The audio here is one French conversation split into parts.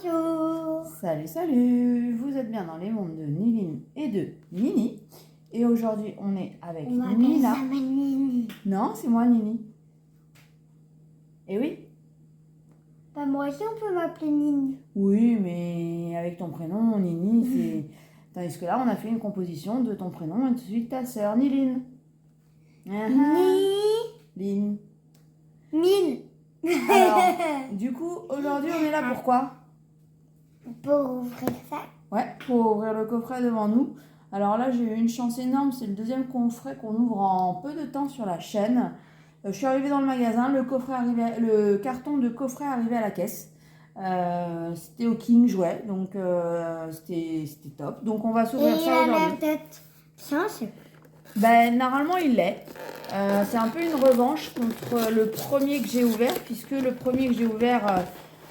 Bonjour. Salut, salut. Vous êtes bien dans les mondes de Niline et de Nini. Et aujourd'hui, on est avec Nina. Nini. Non, c'est moi, Nini. Et oui. Bah, moi aussi, on peut m'appeler Nini. Oui, mais avec ton prénom, Nini, c'est... Tandis que là, on a fait une composition de ton prénom et de celui de ta sœur, Niline. Line. Mille. Alors, du coup, aujourd'hui, on est là pourquoi? Pour ouvrir ça. Ouais, pour ouvrir le coffret devant nous. Alors là, j'ai eu une chance énorme, c'est le deuxième coffret qu'on ouvre en peu de temps sur la chaîne. Je suis arrivée dans le magasin, le carton de coffret arrivé à la caisse. C'était au King Jouet, donc c'était top. Donc on va Et s'ouvrir il ça a l'air aujourd'hui. d'être changé. Ben, normalement, il l'est. C'est un peu une revanche contre le premier que j'ai ouvert, puisque le premier que j'ai ouvert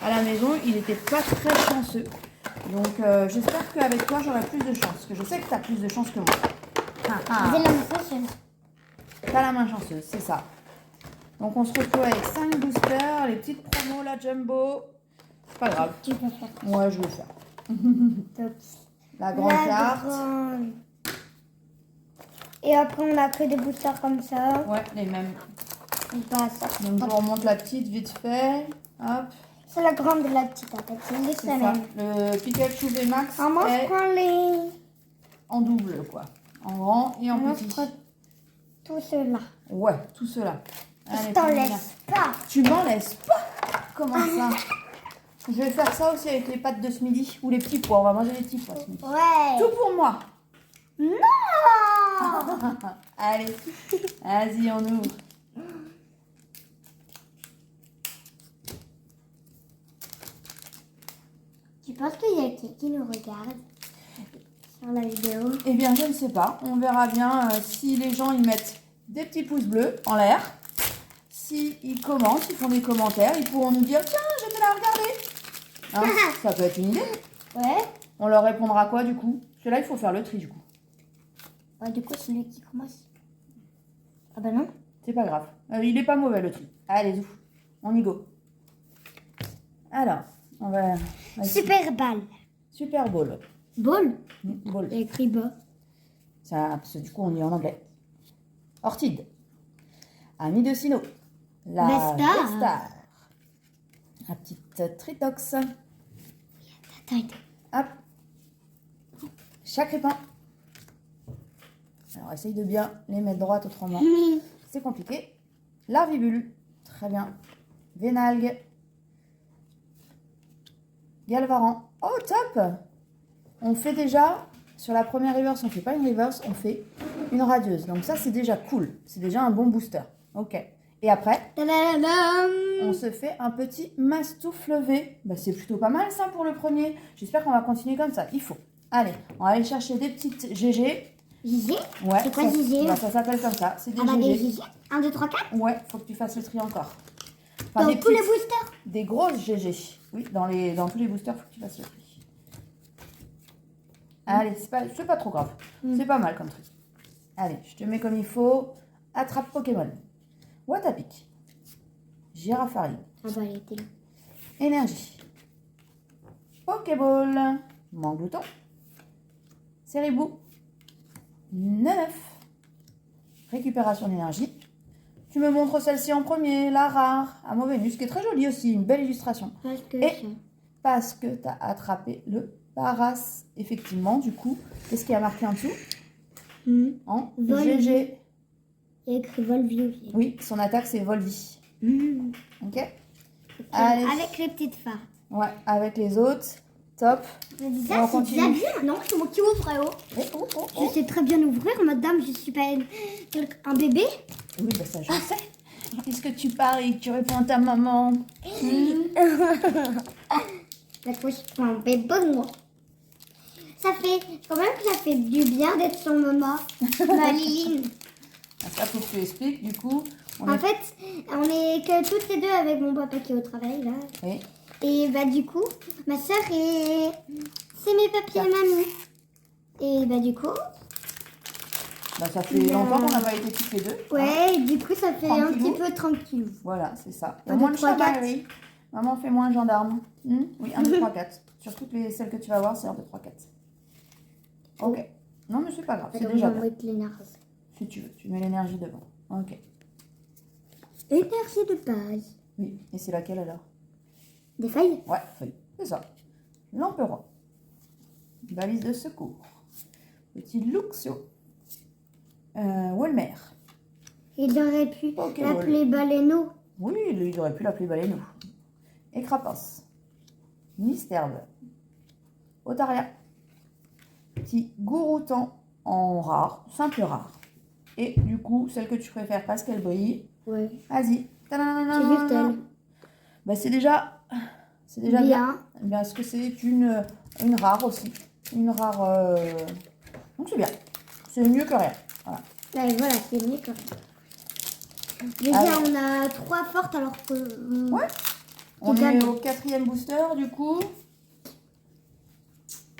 à la maison, il n'était pas très chanceux. Donc j'espère qu'avec toi, j'aurai plus de chance, parce que je sais que tu as plus de chance que moi. J'ai la message. T'as la main chanceuse, c'est ça. Donc on se retrouve avec 5 boosters, les petites promos, la jumbo. C'est pas grave. Tu peux faire. Ouais, je vais le faire. Top. La grande carte. grande. Et après, on a que des boosters comme ça. Ouais, les mêmes. Bah, ça. Donc je vous remonte la petite vite fait. Hop, C'est la grande et la petite en fait. C'est les c'est ça. semaines. Le Pikachu VMAX Ah, moi, je est prends les. en double, quoi. En grand et en Moi, petit. je prends tout cela. Ouais, tout cela. Je Allez, t'en Pamela. laisse pas. Tu m'en laisses pas? Comment ça? Je vais faire ça aussi avec les pâtes de ce midi. Ou les petits pois. On va manger les petits pois ce midi. Ouais. Tout pour moi. Non. Allez, vas-y, on ouvre. Tu penses qu'il y a qui nous regarde sur la vidéo? Eh bien, je ne sais pas. On verra bien si les gens ils mettent des petits pouces bleus en l'air. S'ils commentent, ils font des commentaires, ils pourront nous dire tiens, j'étais là à regarder. Hein, ça peut être une idée. Ouais. On leur répondra quoi du coup? Parce que là, il faut faire le tri du coup. Bah, du coup, c'est lui qui commence. Ah bah non. C'est pas grave. Il est pas mauvais le tri. Allez, zou. On y go. Alors, on va. Super balle. Super Bowl. Ball. Bowl. Il y a écrit bas. Ça, parce que du coup, on dit en anglais. Orchide. Ami de Sino. La Vestar. Vestar. La petite Tritox. Attends. Hop. Chaque répand. Alors, essaye de bien les mettre droites autrement. C'est compliqué. Larvibule. Très bien. Vénalgue. Galvaran. Oh, top! On fait déjà, sur la première reverse, on fait pas une reverse, on fait une radieuse. Donc ça, c'est déjà cool. C'est déjà un bon booster. Ok. Et après, on se fait un petit mastoufle V. Bah, c'est plutôt pas mal ça pour le premier. J'espère qu'on va continuer comme ça. Il faut. Allez, on va aller chercher des petites GG. Gigi. Ouais. C'est quoi Gigi? Bah, ça s'appelle comme ça. C'est des Ah bah des GG. Gigi. 1, 2, 3, 4. Ouais, faut que tu fasses le tri encore. Enfin, Dans des tous les petites- boosters. Des grosses GG. Oui, dans tous les boosters, faut que tu fasses le tri. Allez, c'est pas trop grave. C'est pas mal comme truc. Allez, je te mets comme il faut. Attrape Pokémon. Watapic. Girafarig. Ah bah elle était là. Énergie. Pokéball. Manglouton. Ceribou. Neuf. Récupération d'énergie. Tu me montres celle-ci en premier, la rare, à Venus, qui est très jolie aussi, une belle illustration. Parce que Et parce que tu as attrapé le Paras, effectivement, du coup, qu'est-ce qu'il y a marqué en dessous? En Volvi. GG. il y a écrit Volvi aussi. Oui, son attaque c'est Volvi. Ok. Allez. Avec les petites phares. Ouais, avec les autres. Top. Je dis On ça, c'est continue. déjà bien. Non, c'est moi qui ouvre, frérot. Je sais très bien ouvrir, madame. Je suis pas un bébé. Oui, bah ça je sais. Qu'est-ce que tu parles et que tu réponds à ta maman? La fois, je suis pas un bébé, moi. Ça fait, quand même que ça fait du bien d'être son maman, ma Liline. Ça faut que tu expliques, du coup. En fait, on est que toutes les deux avec mon papa qui est au travail, là. Oui. Et bah du coup, ma soeur c'est mes papiers et mamie. Et bah du coup, Bah, ça fait longtemps qu'on n'a pas été toutes les deux. ouais, du coup ça fait un Tranquillou. petit peu tranquille. Voilà, c'est ça. Un, Au moins deux, le trois, quatre. chamaillerie. Maman, fais-moi un gendarme. Oui, 1, 2, 3, 4. Sur toutes celles que tu vas voir, c'est 1, 2, 3, 4. Ok. Non, mais c'est pas grave, c'est Alors, déjà on va bien. mettre l'énergie. Si tu veux, tu mets l'énergie devant. Ok. Énergie de base. Oui, et c'est laquelle alors? Des feuilles? Ouais, feuille. C'est ça. L'empereur. Balise de secours. Petit Luxio. Walmer. Il aurait pu Pokéball. l'appeler Baleineau. Oui, il aurait pu l'appeler Baleineau. Et Crapace. Mystherbe. Otaria. Petit Gouroutan en rare, simple rare. Et du coup, celle que tu préfères parce qu'elle brille. Ouais. Vas-y. C'est Yurtel. Bah, c'est déjà bien. Bien. Parce que c'est une rare aussi. Une rare. Donc c'est bien. C'est mieux que rien. Voilà. Ouais, voilà, c'est mieux que rien. Déjà, Allez. on a 3 fortes alors que... Ouais. On Total. est au 4e booster du coup.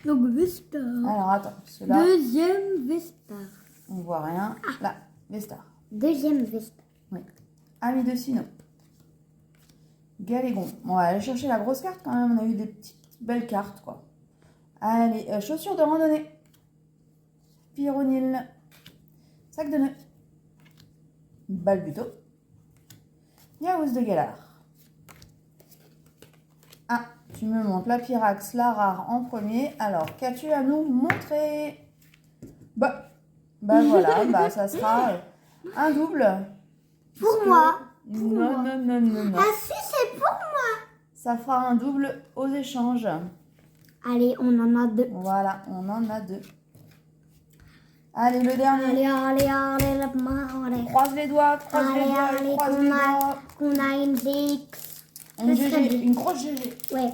Donc, Vespa. Alors attends, ceux-là, Deuxième Vespa. on voit rien. Là, Vestar. Deuxième Vespa. Oui. Ami de Sino. Galégon. On va aller chercher la grosse carte quand même. On a eu des petites belles cartes quoi. Allez, chaussures de randonnée. Pyronil. Sac de nœuds. Balbuto. Yaouz de Galar. Ah, tu me montres la Pyrax, la rare en premier. Alors, qu'as-tu à nous montrer? Bah voilà, bah ça sera un double. Pour Puisque- moi. Non, non, non, non, non. Ah si, c'est pour moi. Ça fera un double aux échanges. Allez, on en a 2. Voilà, on en a 2. Allez, le dernier. Allez. Croise les doigts, croise les doigts, Allez, croise les doigts. qu'on a une GX. Une Ça serait GG, bien. une grosse GG. Ouais.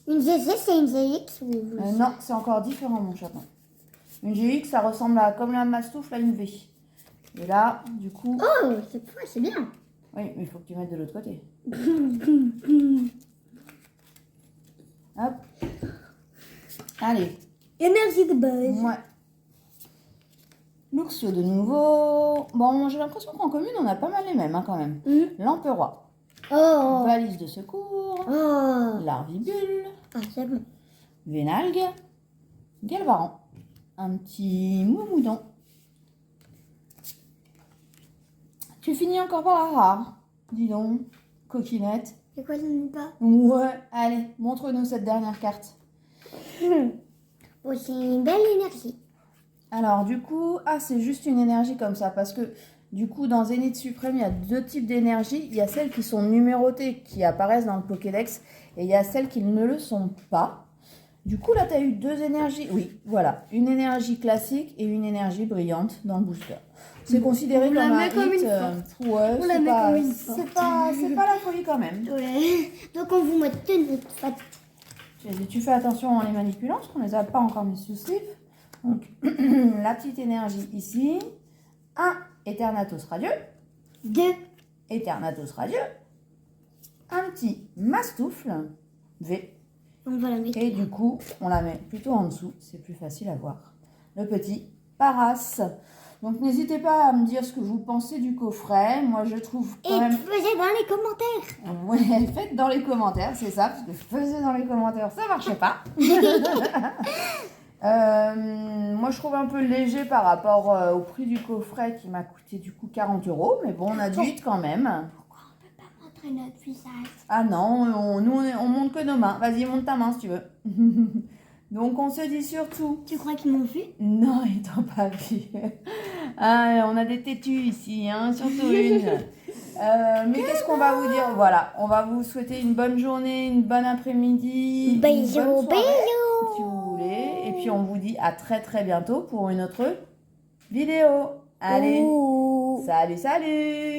Une GG, c'est une GX ou... Non, c'est encore différent, mon chaton. Une GX, ça ressemble à, comme la Mastoufle, à une V. Et là, du coup... Oh, c'est bien. Oui, mais il faut que tu mettes de l'autre côté. Hop. Allez. Énergie de base. Ouais. Luxio de nouveau. Bon, j'ai l'impression qu'en commune, on a pas mal les mêmes, hein, quand même. L'Empereur. Oh. Valise de secours. Oh. Larvibule. Ah, c'est bon. Vénalgue. Galvaran. Un petit Moumoudon. Tu finis encore par la rare. Dis donc, coquinette. C'est quoi, je ne sais pas. Ouais, allez, montre-nous cette dernière carte. Oh, c'est une belle énergie. Alors, du coup, c'est juste une énergie comme ça, parce que, du coup, dans Zénith Suprême, il y a 2 types d'énergie. Il y a celles qui sont numérotées, qui apparaissent dans le Pokédex, et il y a celles qui ne le sont pas. Du coup, là, tu as eu 2 énergies. Oui, voilà, une énergie classique et une énergie brillante dans le booster. C'est considéré On comme la un met comme hit, une forte. ouais, On la c'est met pas, comme une c'est forte. pas la folie quand même. Ouais. Donc, on vous met une forte. Tu fais attention en les manipulant, parce qu'on ne les a pas encore mis sous slip. Donc, la petite énergie ici. Un Eternatus radieux. 2. Eternatus radieux. Un petit Mastoufle. V. On va la mettre. Et du coup, on la met plutôt en dessous. C'est plus facile à voir. Le petit Paras. Donc, n'hésitez pas à me dire ce que vous pensez du coffret. Moi, je trouve quand Et même... faisais dans les commentaires. Ouais, faites dans les commentaires, c'est ça, parce que je faisais dans les commentaires, ça marchait pas. Moi, je trouve un peu léger par rapport au prix du coffret qui m'a coûté du coup 40 €, mais bon, on a du hit quand même. Pourquoi on ne peut pas montrer notre visage? Ah non, on monte que nos mains. Vas-y, monte ta main si tu veux. Donc, on se dit surtout... Tu crois qu'ils m'ont vu? Non, ils t'ont pas vu. Ah, on a des têtus ici, hein, surtout une. Mais qu'est-ce qu'on va vous dire? Voilà, on va vous souhaiter une bonne journée, une bonne après-midi, une bonne Bisous, soirée, bisous. si vous voulez. Et puis on vous dit à très très bientôt pour une autre vidéo. Allez, Ouh. salut, salut!